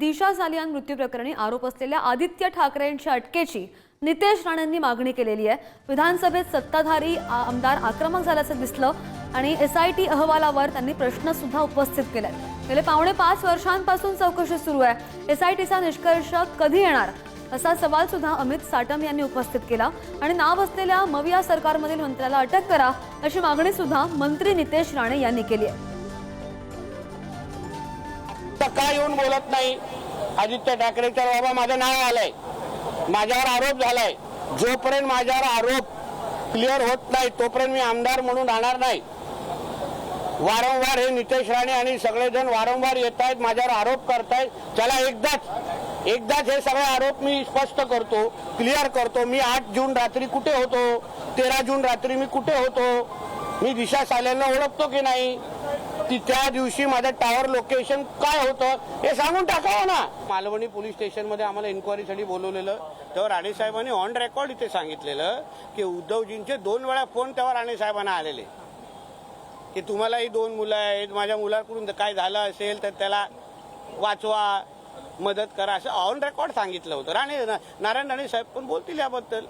दिशा सालियान मृत्यू प्रकरणी आरोप असलेल्या आदित्य ठाकरेंच्या अटकेची नितेश राणेंनी मागणी केलेली आहे। विधानसभेत सत्ताधारी आमदार आक्रमक झाल्याचं दिसलं आणि एसआयटी अहवालावर त्यांनी प्रश्न सुद्धा उपस्थित केले। गेले 4.5 वर्षांपासून चौकशी सुरू आहे। एसआयटीचा निष्कर्ष कधी येणार असा सवाल सुद्धा अमित साटम यांनी उपस्थित केला आणि नाव असलेल्या मविया सरकारमधील मंत्र्याला अटक करा अशी मागणी सुद्धा मंत्री नितेश राणे यांनी केली आहे। काय येऊन बोलत नाही आदित्य ठाकरेंच्या बाबा माझं नाव आलंय, माझ्यावर आरोप झालाय। जोपर्यंत माझ्यावर आरोप क्लिअर होत नाही तोपर्यंत मी आमदार म्हणून राहणार नाही। वारंवार हे नितेश राणे आणि सगळेजण वारंवार येत आहेत, माझ्यावर आरोप करतायत। चला एकदाच हे सगळे आरोप मी स्पष्ट करतो, क्लिअर करतो। मी 8 जून रात्री कुठे होतो, 13 जून रात्री मी कुठे होतो, मी दिशा सालियांना ओळखतो की नाही, ती त्या दिवशी माझं टावर लोकेशन काय होतं हे सांगून टाकावं ना। मालवणी पोलीस स्टेशनमध्ये आम्हाला इन्क्वायरीसाठी बोलवलेलं, तेव्हा राणे साहेबांनी ऑन रेकॉर्ड इथे सांगितलेलं की उद्धवजींचे 2 वेळा फोन तेव्हा राणे साहेबांना आलेले की तुम्हालाही 2 मुलं आहेत, माझ्या मुलाकडून काय झालं असेल तर त्याला वाचवा, मदत करा, असं ऑन रेकॉर्ड सांगितलं होतं। नारायण राणे साहेब पण बोलतील याबद्दल।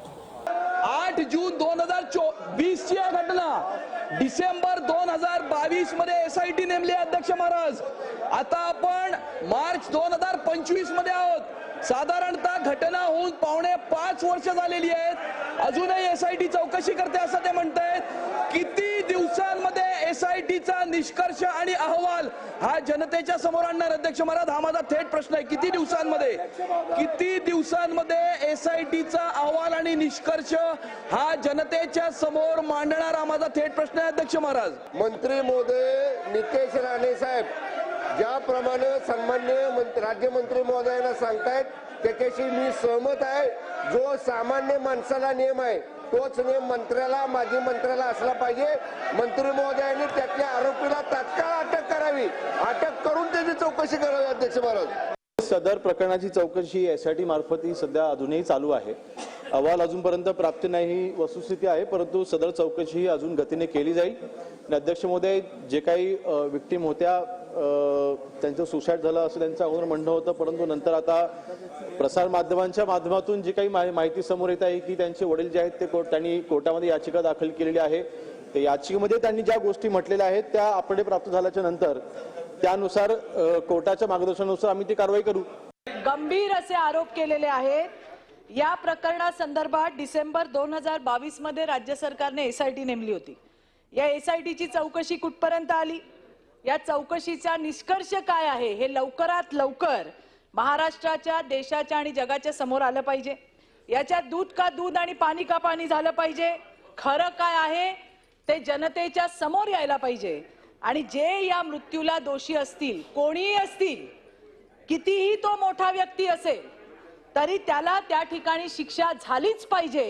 8 जून 2020 ची घटना, डिसेंबर 2022 मध्ये एसआयटी नेमली अध्यक्ष महाराज। आता आपण मार्च 2025 मध्ये आहोत। साधारणतः घटना होऊन 5.5 वर्ष झालेली आहेत, अजूनही एसआयटी चौकशी करते असं ते म्हणतायत। किती दिवसांमध्ये एसआयटीचा निष्कर्ष आणि अहवाल हा जनतेच्या समोर आणणार अध्यक्ष महाराज, हा माझा थेट प्रश्न आहे। किती दिवसांमध्ये एसआयटीचा अहवाल आणि निष्कर्ष हा जनतेच्या समोर मांडणार, हा माझा थेट प्रश्न आहे अध्यक्ष महाराज। मंत्री महोदय नितेश राणे साहेब ज्याप्रमाणे सन्माननीय राज्यमंत्री महोदयांना सांगतायत त्याच्याशी मी सहमत आहे। जो सामान्य माणसाला नियम आहे तोच नियम मंत्र्याला, माजी मंत्र्याला असला पाहिजे। मंत्री महोदयांनी त्यातल्या आरोपीला तात्काळ अटक करावी, अटक करून त्याची चौकशी करावी अध्यक्ष महाराज। सदर प्रकरणाची चौकशी एसआयटी मार्फत ही सध्या अजूनही चालू आहे। अहवाल अजूनपर्यंत प्राप्त नाही ही वस्तुस्थिती आहे, परंतु सदर चौकशी ही अजून गतीने केली जाईल। अध्यक्ष महोदय जे काही विक्टीम होत्या त्यांचं सुसाईड झालं असं त्यांचं अगोदर म्हणणं होतं, परंतु नंतर आता प्रसार माध्यमांच्या माध्यमातून जी काही माहिती समोर येत आहे की त्यांचे वडील जे आहेत ते त्यांनी कोर्टामध्ये याचिका दाखल केलेली आहे। त्या याचिकेमध्ये त्यांनी ज्या गोष्टी म्हटलेल्या आहेत त्या आपल्याकडे प्राप्त झाल्याच्या नंतर त्यानुसार कोर्टाच्या मार्गदर्शनानुसार आम्ही ती कारवाई करू। गंभीर असे आरोप केलेले आहेत। या प्रकरणासंदर्भात डिसेंबर 2022 मध्ये राज्य सरकारने एसआयटी नेमली होती। या एसआयटीची चौकशी कुठपर्यंत आली, या चौकशीचा निष्कर्ष काय आहे हे लवकरात लवकर महाराष्ट्राच्या, देशाच्या आणि जगाच्या समोर आलं पाहिजे। याच्यात दूध का दूध आणि पाणी का पाणी झालं पाहिजे। खरं काय आहे ते जनतेच्या समोर यायला पाहिजे आणि जे या मृत्यूला दोषी असतील, कोणीही असतील, कितीही तो मोठा व्यक्ती असेल तरी त्याला त्या ठिकाणी शिक्षा झालीच पाहिजे।